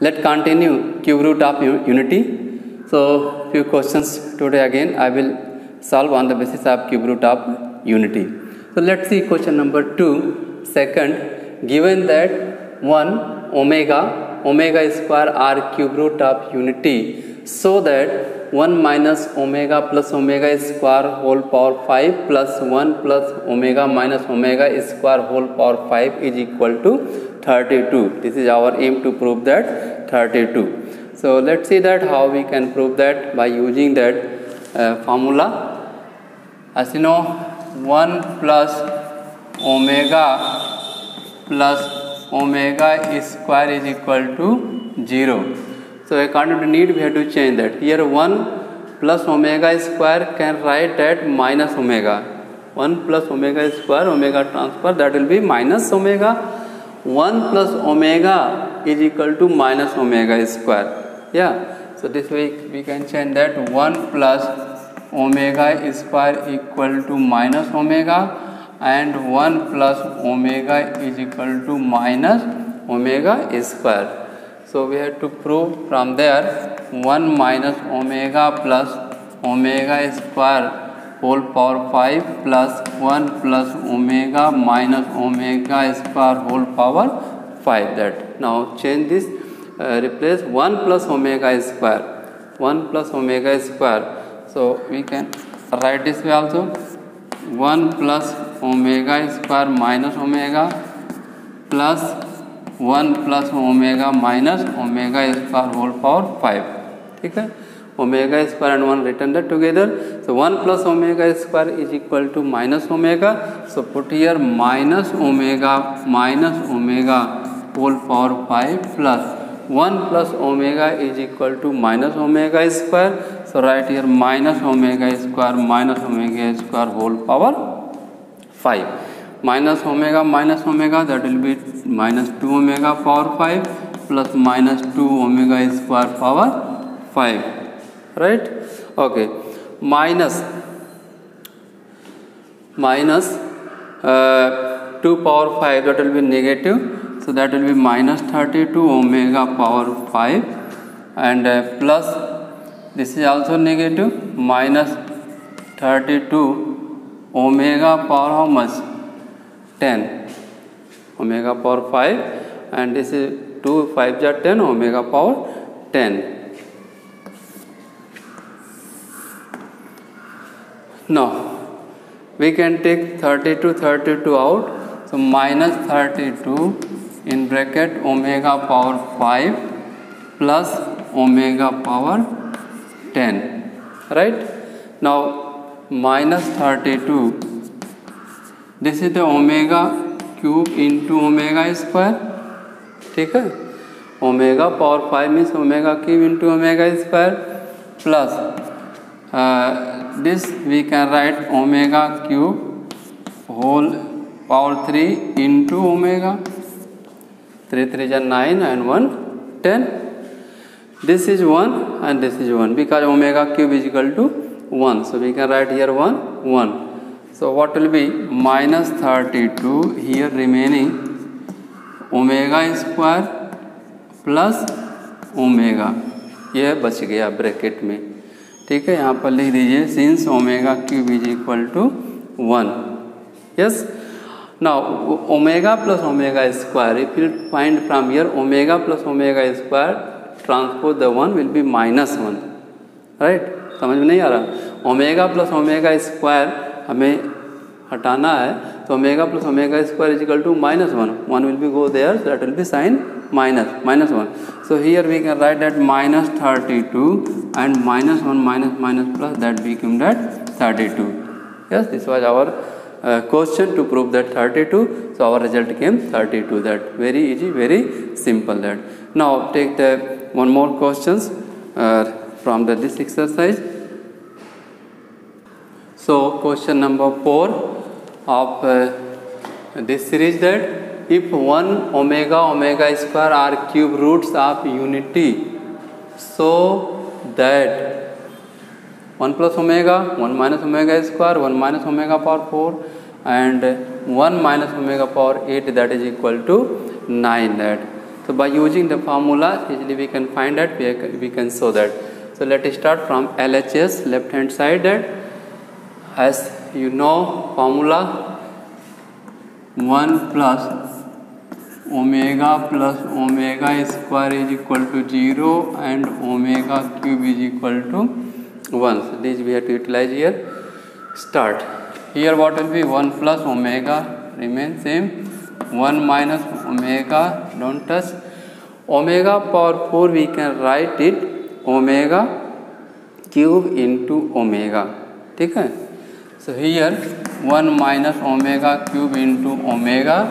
Let's continue cube root of unity. So few questions today again I will solve on the basis of cube root of unity. So let's see question number 2. Second, given that 1 omega square are cube root of unity, so that 1 minus omega plus omega square whole power 5 plus 1 plus omega minus omega square whole power 5 is equal to 32. This is our aim to prove that 32. So let's see that how we can prove that by using that formula. As you know, 1 plus omega square is equal to 0. So according to need we have to change that. Here 1 plus omega square can write at minus omega. 1 plus omega square, omega transfer, that will be minus omega. 1 plus omega is equal to minus omega square. Yeah. So this way we can change that 1 plus omega square equal to minus omega and 1 plus omega is equal to minus omega square. So we have to prove from there 1 minus omega plus omega square whole power 5 plus 1 plus omega minus omega square whole power 5. That now change this, replace 1 plus omega square, 1 plus omega square. So we can write this way also, 1 plus omega square minus omega plus 1 plus omega minus omega square whole power 5. ठीक है, omega square and 1 written that together. So 1 plus omega square is equal to minus omega. So put here minus omega whole power 5 plus 1 plus omega is equal to minus omega square. So write here minus omega square whole power 5. Minus omega that will be minus 2 omega power 5 plus minus 2 omega square power 5. Right? Okay. Minus 2 power 5, that will be negative. So that will be minus 32 omega power 5 and plus this is also negative, minus 32 omega power how much? 10 omega power 5 and this is 2 5 is 10 omega power 10. Now we can take 32 out. So minus 32 in bracket omega power 5 plus omega power 10. Right? Now minus 32, this is the omega cube into omega square. ठीक है, omega power 5 means omega cube into omega square plus this we can write omega cube whole power 3 into omega. 3 3 is 9 and 1 10. This is 1 and this is 1 because omega cube is equal to 1. So we can write here 1 1. So what will be minus 32 here remaining omega square plus omega, यह बच गया bracket में. ठीक है, यहाँ पर लिख दीजिए since omega cube is equal to 1. Yes. Now omega plus omega square, if you find from here omega plus omega square transpose the 1 will be minus 1. Right? समझ में नहीं आ रहा? ओमेगा प्लस ओमेगा स्क्वायर हमें हटाना है, तो omega plus omega square is equal to minus 1. 1 will be go there, so that will be sign minus 1. So here we can write that minus 32 and minus 1 minus plus, that became that 32. Yes, this was our question to prove that 32. So our result came 32. That very easy, very simple. That now take the one more questions from this exercise. So question number 4 of this series, that if 1 omega square are cube roots of unity, so that 1 plus omega, 1 minus omega square, 1 minus omega power 4 and 1 minus omega power 8, that is equal to 9. That So by using the formula, easily we can find that, we can show that. So let us start from LHS, left hand side. That as you know, formula 1 plus omega plus omega square is equal to 0 and omega cube is equal to 1. So this we have to utilize here. Start. Here what will be 1 plus omega remain same, 1 minus omega, don't touch. Omega power 4 we can write it omega cube into omega. ठीक है? So here 1 minus omega cube into omega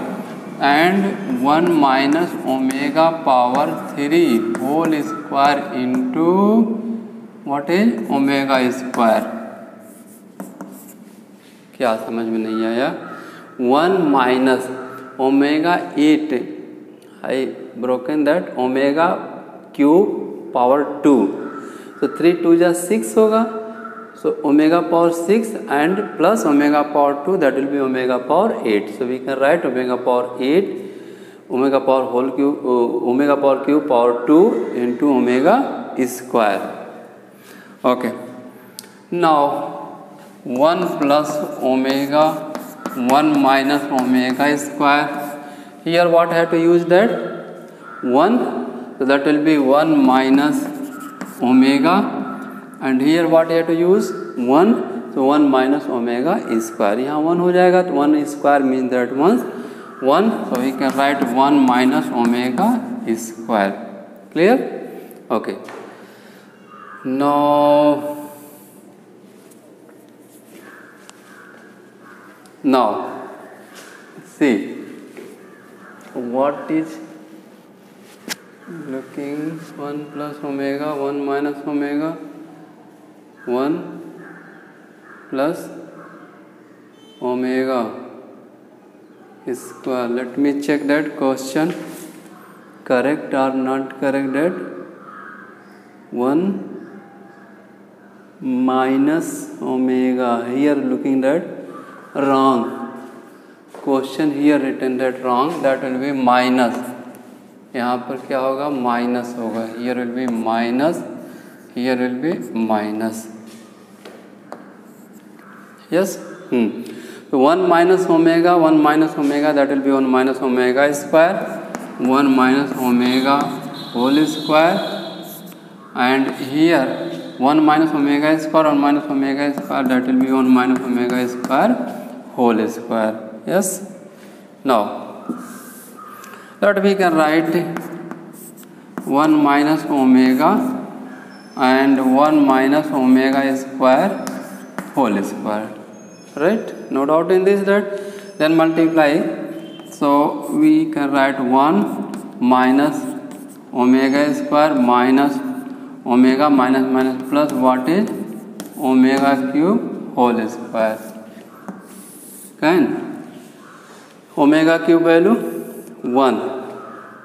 and 1 minus omega power 3 whole square into what is omega square. क्या समझ में नहीं आया? 1 minus omega 8, I broken that, omega cube power 2. So 3 2 जा 6 होगा. So omega power 6 and plus omega power 2, that will be omega power 8. So we can write omega power 8, omega power whole cube, omega power cube power 2 into omega square. Okay. Now 1 plus omega 1 minus omega square. Here what I have to use that? 1. So that will be 1 minus omega. And here what I have to use? 1. So 1 minus omega square. यहाँ 1 हो जाएगा तो 1 square means that 1. So we can write 1 minus omega square. Clear? Okay. Now see what is looking 1 plus omega 1 minus omega 1 plus omega square. Let me check that question correct or not correct. That 1 minus omega, here looking that wrong. Question here written that wrong, that will be minus. यहाँ पर क्या होगा? Minus होगा. Here will be minus, here will be minus. Yes? So 1 minus omega, 1 minus omega, that will be 1 minus omega square, 1 minus omega whole square, and here 1 minus omega square, 1 minus omega square, that will be 1 minus omega square whole square. Yes? Now, that we can write 1 minus omega and 1 minus omega square whole square. Right? No doubt in this that. Then multiply. So we can write 1 minus omega square minus omega minus minus plus what is omega cube whole square. Can omega cube value 1.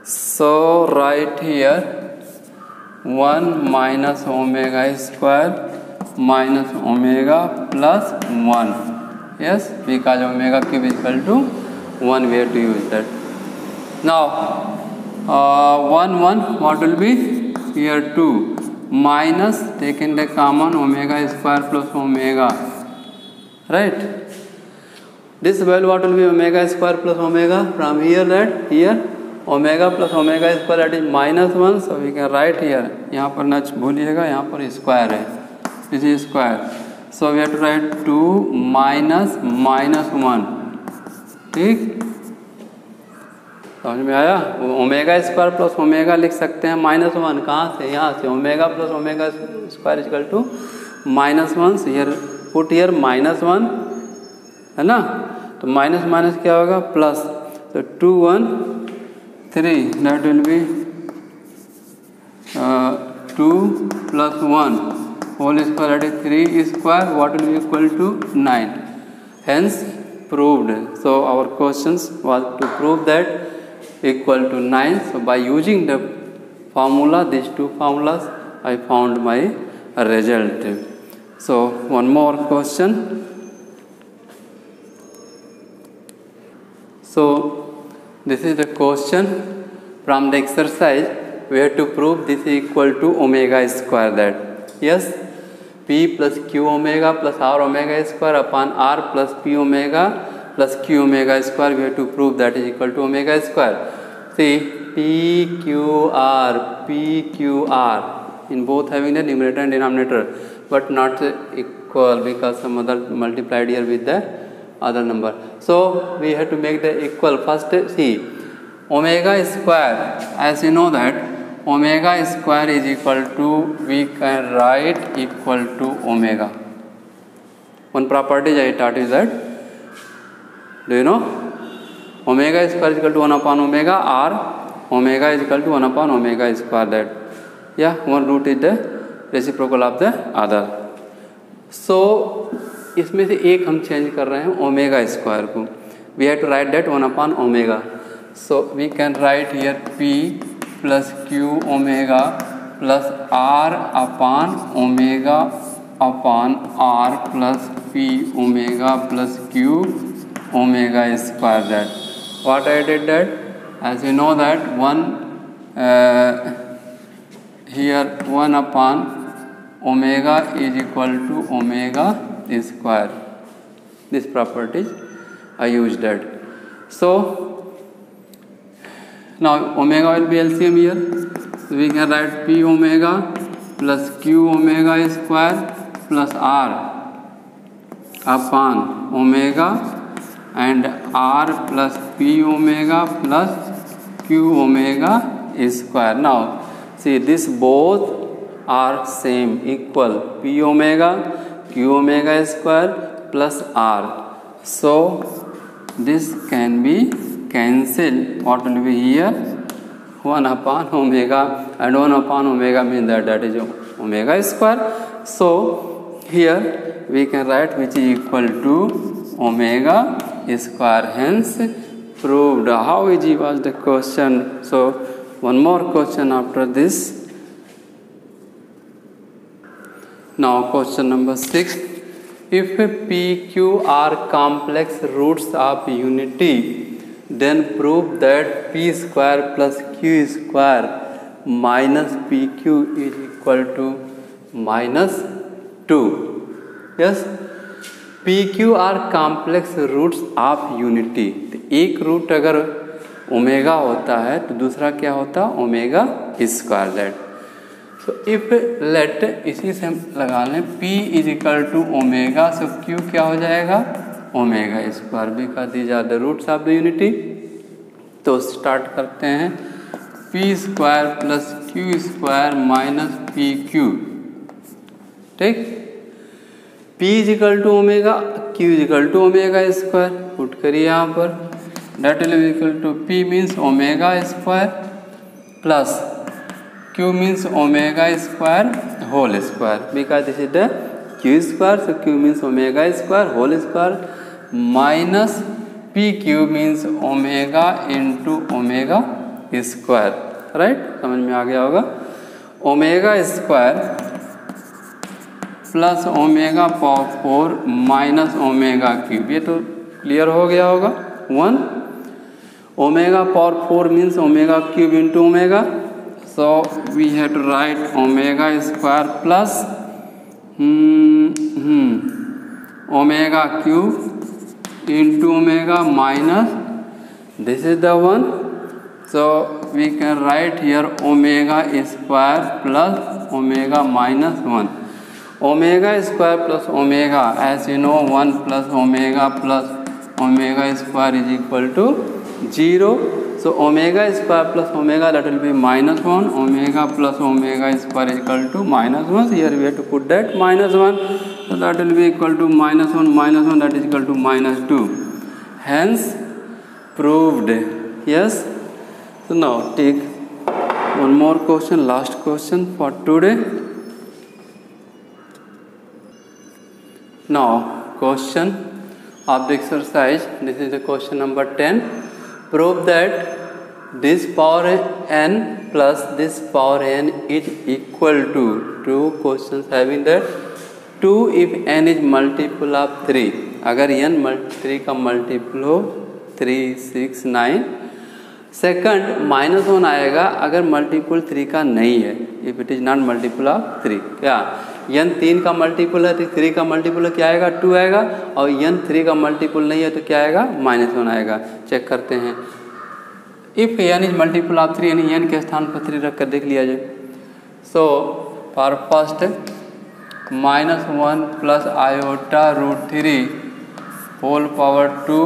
So write here 1 minus omega square minus omega plus 1. Yes, because omega cube is equal to 1, we have to use that. Now 1 1 what will be? Here 2 minus taking the common omega square plus omega. Right? This value what will be? Omega square plus omega. From here that here omega plus omega square, that is minus 1. So we can write here. यहाँ पर न भूलिएगा, यहाँ पर square है. This is square. So we have to write 2 minus minus 1. ठीक? समझ में आया? ओमेगा स्क्वायर प्लस ओमेगा लिख सकते हैं माइनस 1. कहाँ से? यहाँ से. Omega plus omega square equal to minus 1. So here put here minus 1, है ना? तो माइनस माइनस क्या होगा? प्लस. तो 2 1 3, that will be 2 plus 1 whole square, that is 3 square, what will be equal to 9. Hence proved. So our questions was to prove that equal to 9. So by using the formula, these two formulas, I found my result. So one more question. So this is the question from the exercise we have to prove this is equal to omega square, that yes, p plus q omega plus r omega square upon r plus p omega plus q omega square, we have to prove that is equal to omega square. See, p q r in both having the numerator and denominator, but not equal because some other multiplied here with the other number. So we have to make the equal. First, see, omega square, as you know that omega square is equal to, we can write equal to omega. One property I taught you that, do you know? Omega square is equal to 1 upon omega, or omega is equal to 1 upon omega square, that yeah, one root is the reciprocal of the other. So इसमें से एक हम change कर रहे हैं omega square को, we have to write that 1 upon omega. So we can write here p plus q omega plus r upon omega upon r plus p omega plus q omega square, that what I did that, as you know that 1 here 1 upon omega is equal to omega square. This properties I used that. So now omega will be LCM here. So we can write p omega plus q omega square plus r upon omega and r plus p omega plus q omega square. Now see, this both are same, equal, p omega q omega square plus r. So this can be cancelled. What will be here? 1 upon omega, and 1 upon omega means that is omega square. So here we can write which is equal to omega square. Hence proved. How easy was the question? So one more question after this. Now question number 6. If p, q are complex roots of unity, then prove that p square plus q square minus pq is equal to minus 2. Yes, p, q are complex roots of unity. एक root अगर omega होता है तो दूसरा क्या होता है, omega square, that. So if let, इसी से हम लगा लें p is equal to omega, so q क्या हो जाएगा, omega square, because these are the roots of the unity. तो स्टार्ट करते हैं, p square plus q square minus p q. ठीक, p is equal to omega, q is equal to omega square. Put करिए यहाँ पर, that will be equal to p means omega square plus q means omega square whole square, because this is the q square, so q means omega square whole square minus pq means omega into omega square. Right, समझ में आ गया होगा. Omega square plus omega power 4 minus omega cube, ये तो clear हो गया होगा. 1 omega power 4 means omega cube into omega, so we have to write omega square plus omega cube into omega minus, this is the one, so we can write here omega square plus omega minus 1. Omega square plus omega, as you know, 1 plus omega square is equal to 0. So omega square plus omega, that will be minus 1. Omega plus omega square is equal to minus 1. So here we have to put that minus 1. So that will be equal to minus 1, that is equal to minus 2. Hence proved. Yes. So now take one more question, last question for today. Now question of the exercise, this is the question number 10. Prove that this power n plus this power n is equal to, two questions having that 2 if n is multiple of 3. अगर n 3 का multiple हो 3, 6, 9, second -1 आएगा अगर multiple 3 का नहीं है, if it is not multiple of 3। क्या n 3 का मल्टीपल है तो 3 का मल्टीपल क्या आएगा 2 आएगा, और n 3 का मल्टीपल नहीं है तो क्या आएगा -1 आएगा। चेक करते हैं, if n is multiple of 3 यानी n के स्थान पर 3 रख कर देख लिया जाए। So for first -1 plus iota root 3 whole power 2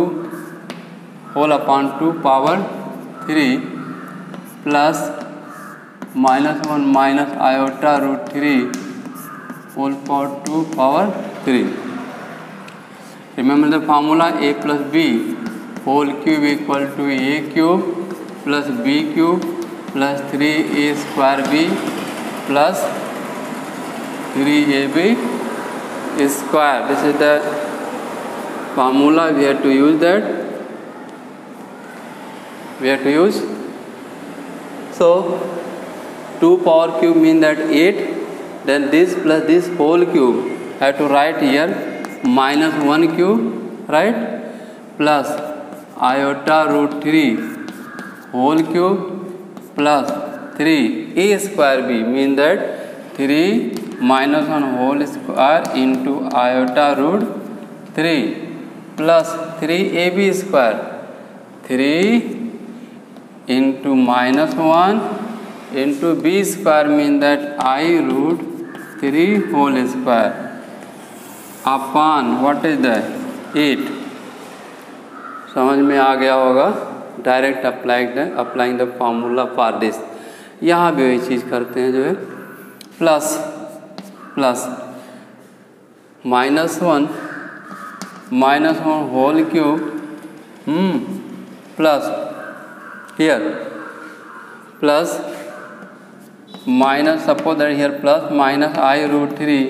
whole upon 2 power 3 plus -1 minus iota root 3 whole power 2 power 3। Remember the formula a plus b whole cube equal to a cube plus b cube plus 3a square b plus 3ab square. This is the formula we have to use that, we have to use। So 2 power cube mean that 8, then this plus this whole cube have to write here -1 cube, right, plus iota root 3 whole cube plus 3a square b mean that 3 -1 whole square into iota root 3 plus 3ab square, 3 into -1 into b square mean that I root 3 whole square upon what is that 8। समझ में आ गया होगा। Direct applying the formula for this. यहाँ भी वही चीज़ करते हैं जो है plus -1 whole cube plus here plus minus, suppose that here plus minus I root 3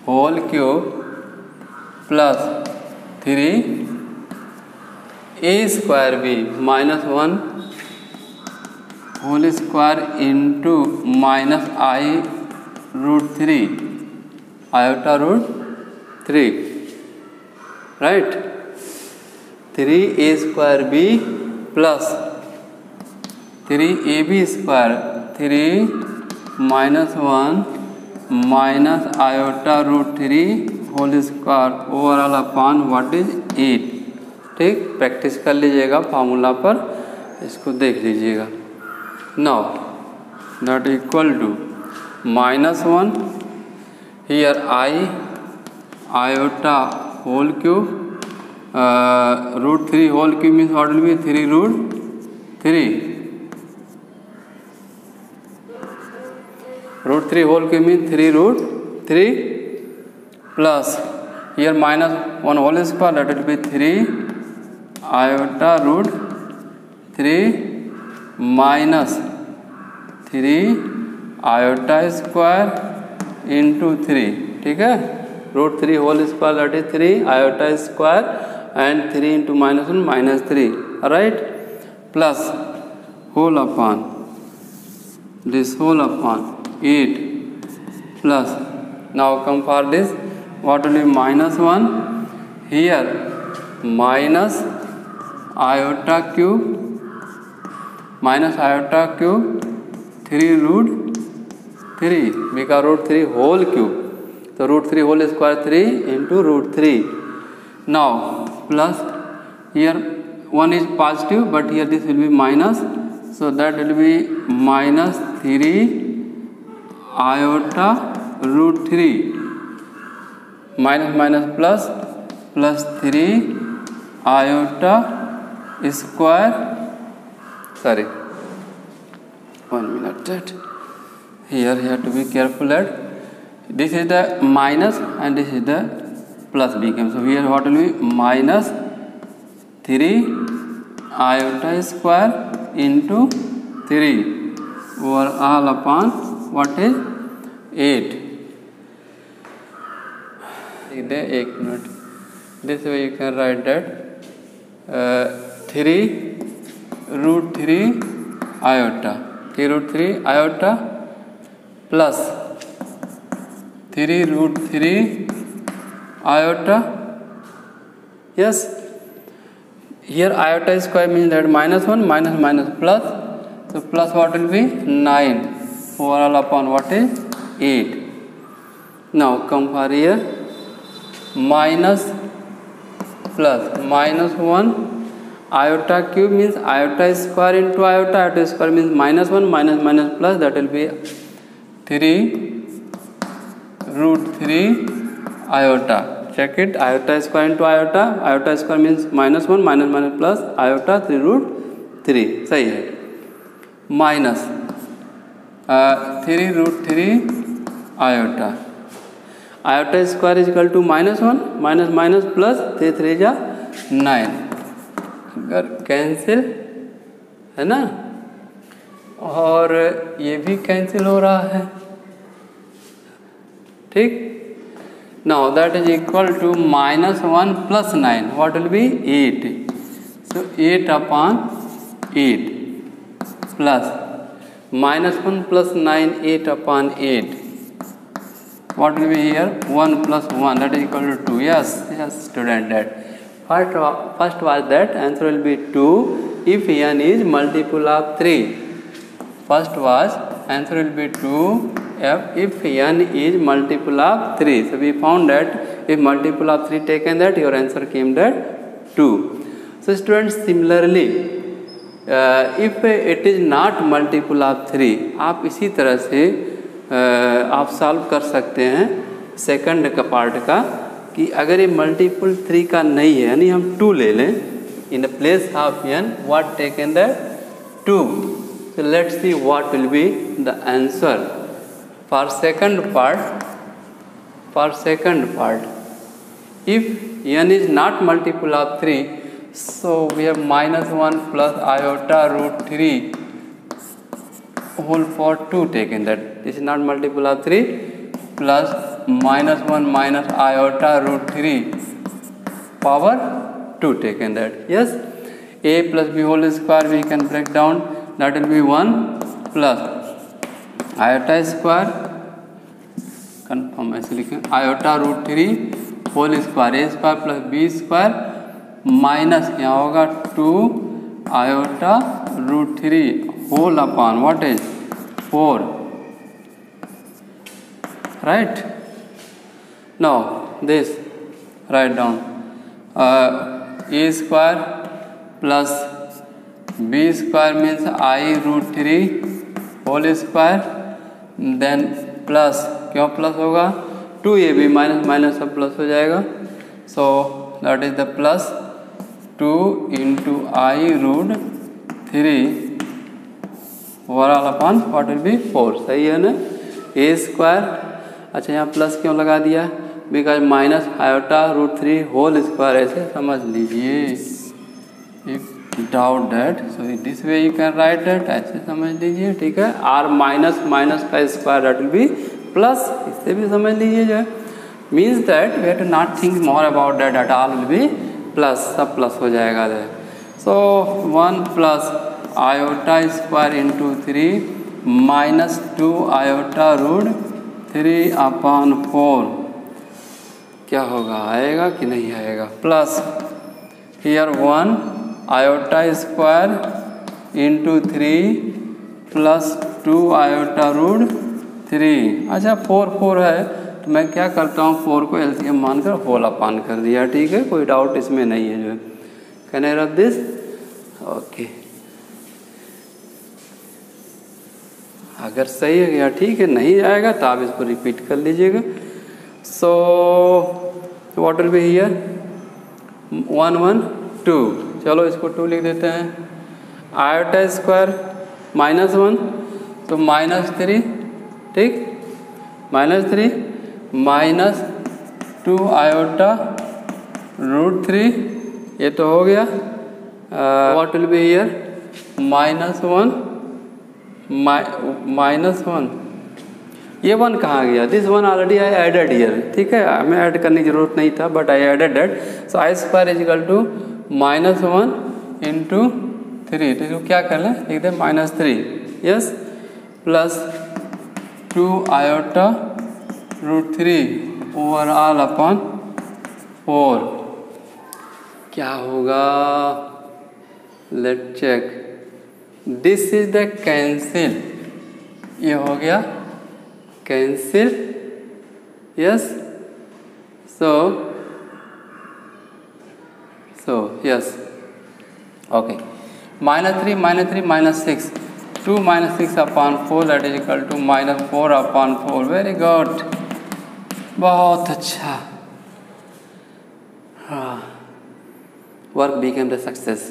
whole cube plus 3a square b -1 whole square into minus I root 3 iota root 3, right, 3a square b plus 3ab square 3 -1 minus iota root 3 whole square overall upon what is 8। ठीक, practice कर लीजिएगा formula पर, इसको देख लीजिएगा। Now that equal to -1 here iota whole cube root 3 whole cube means what will be 3 root 3 root 3 whole cube means 3 root 3 plus here -1 whole square, that will be 3 iota root 3 minus 3 iota square into 3। ठीक है, root 3 whole square that is 3 iota square and 3 into -1 -3, right, plus whole upon this whole upon 8 plus, now come for this, what will be -1 here minus iota cube 3 root 3 because root 3 whole cube, so root 3 whole square 3 into root 3। now plus here 1 is positive but here this will be minus, so that will be minus 3 iota root 3 minus plus 3 iota square, sorry 1 minute, that here you have to be careful that this is the minus and this is the plus became, so here what will be minus 3 iota square into 3 over all upon what is 8। एक minute, this way you can write that 3 root 3 iota, 3 root 3 iota plus 3 root 3 iota, yes, here iota square means that -1 minus minus plus, so plus what will be 9 overall upon what is 8. Now come for here, minus plus -1 iota cube means iota square into iota. Iota square means -1 minus minus plus, that will be 3 root 3 iota. Check it, iota square into iota. Iota square means -1 minus minus plus iota 3 root 3. सही है. Minus 3 root 3 iota. Iota square is equal to -1 minus minus plus 3 3 जा 9. अगर cancel है ना, और ये भी cancel हो रहा है. ठीक. Now that is equal to -1 plus 9. What will be 8? So 8 upon 8 plus -1 plus 9 8 upon 8. What will be here? 1 plus 1, that is equal to 2. Yes, student, that first was that answer will be 2 if n is multiple of 3. First was answer will be 2 if n is multiple of 3. So we found that if multiple of 3 taken, that your answer came that 2. So students, similarly if it is not multiple of 3, आप इसी तरह से आप solve कर सकते हैं second का part का, कि अगर ये मल्टीपल 3 का नहीं है, यानी हम 2 ले लें in the place of n, what taken that 2. So let's see what will be the answer for second part. For second part, if n is not multiple of 3, so we have -1 plus iota root 3 whole for 2 taken, that this is not multiple of 3, plus -1 minus iota root 3 power 2 taken, that. Yes, a plus b whole square we can break down, that will be 1 plus iota square, confirm ऐसे लिखें, iota root 3 whole square, a square plus b square minus यहाँ होगा 2 iota root 3 whole upon what is 4, right? Now this write down a square plus b square means I root 3 whole square, then plus, क्यों plus होगा 2ab minus minus सब plus हो जाएगा, so that is the plus 2 into I root 3 overall upon what will be 4. सही है ना. a square, अच्छा यहाँ प्लस क्यों लगा दिया, because minus iota root 3 whole square, ऐसे समझ लीजिए. If doubt that, so this way you can write that, ऐसे समझ लीजिए. ठीक है. आर माइनस माइनस का square that will be plus, इससे भी समझ लीजिए जो है. Means that we have to not think more about that, at all will be plus, सब प्लस हो जाएगा. So 1 plus iota square into 3 minus 2 iota root 3 upon 4, क्या होगा, आएगा कि नहीं आएगा, plus here 1 iota square into 3 plus 2 iota root 3. अच्छा 4 4 है, तो मैं क्या करता हूँ 4 को एलसीएम मानकर होल अपॉन कर दिया. ठीक है, कोई डाउट इसमें नहीं है जो है. Can I rub this? Okay, अगर सही है गया ठीक है, नहीं आएगा तो आप इसको रिपीट कर लीजिएगा. So what will be here 1 1 2, चलो इसको 2 लिख देते हैं. आयोटा स्क्वायर -1 तो -3, ठीक, -3 माइनस 2 आयोटा रूट 3, ये तो हो गया. व्हाट विल बी हियर -1 -1, ये 1 कहाँ गया, this 1 already I added here. ठीक है, हमें ऐड करने की जरूरत नहीं था, but I added that. So i square is equal to -1 into 3, तो इसको क्या कर लें, लिख दें -3. Yes, plus 2 iota root 3 overall upon 4, क्या होगा let check, this is the cancel, ये हो गया cancel, yes, so yes, okay, -3 -6, 2 - 6 upon 4 that is equal to -4 upon 4, very good, बहुत अच्छा, हाँ, work became the success.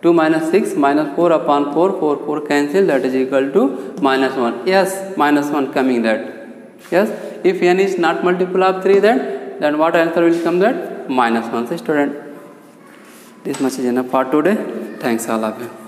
2 - 6 -4 upon 4, 4 cancel, that is equal to -1, yes, -1 coming that, yes, if n is not multiple of 3 then what answer will come, that -1. So student, this much is enough for today. Thanks all of you.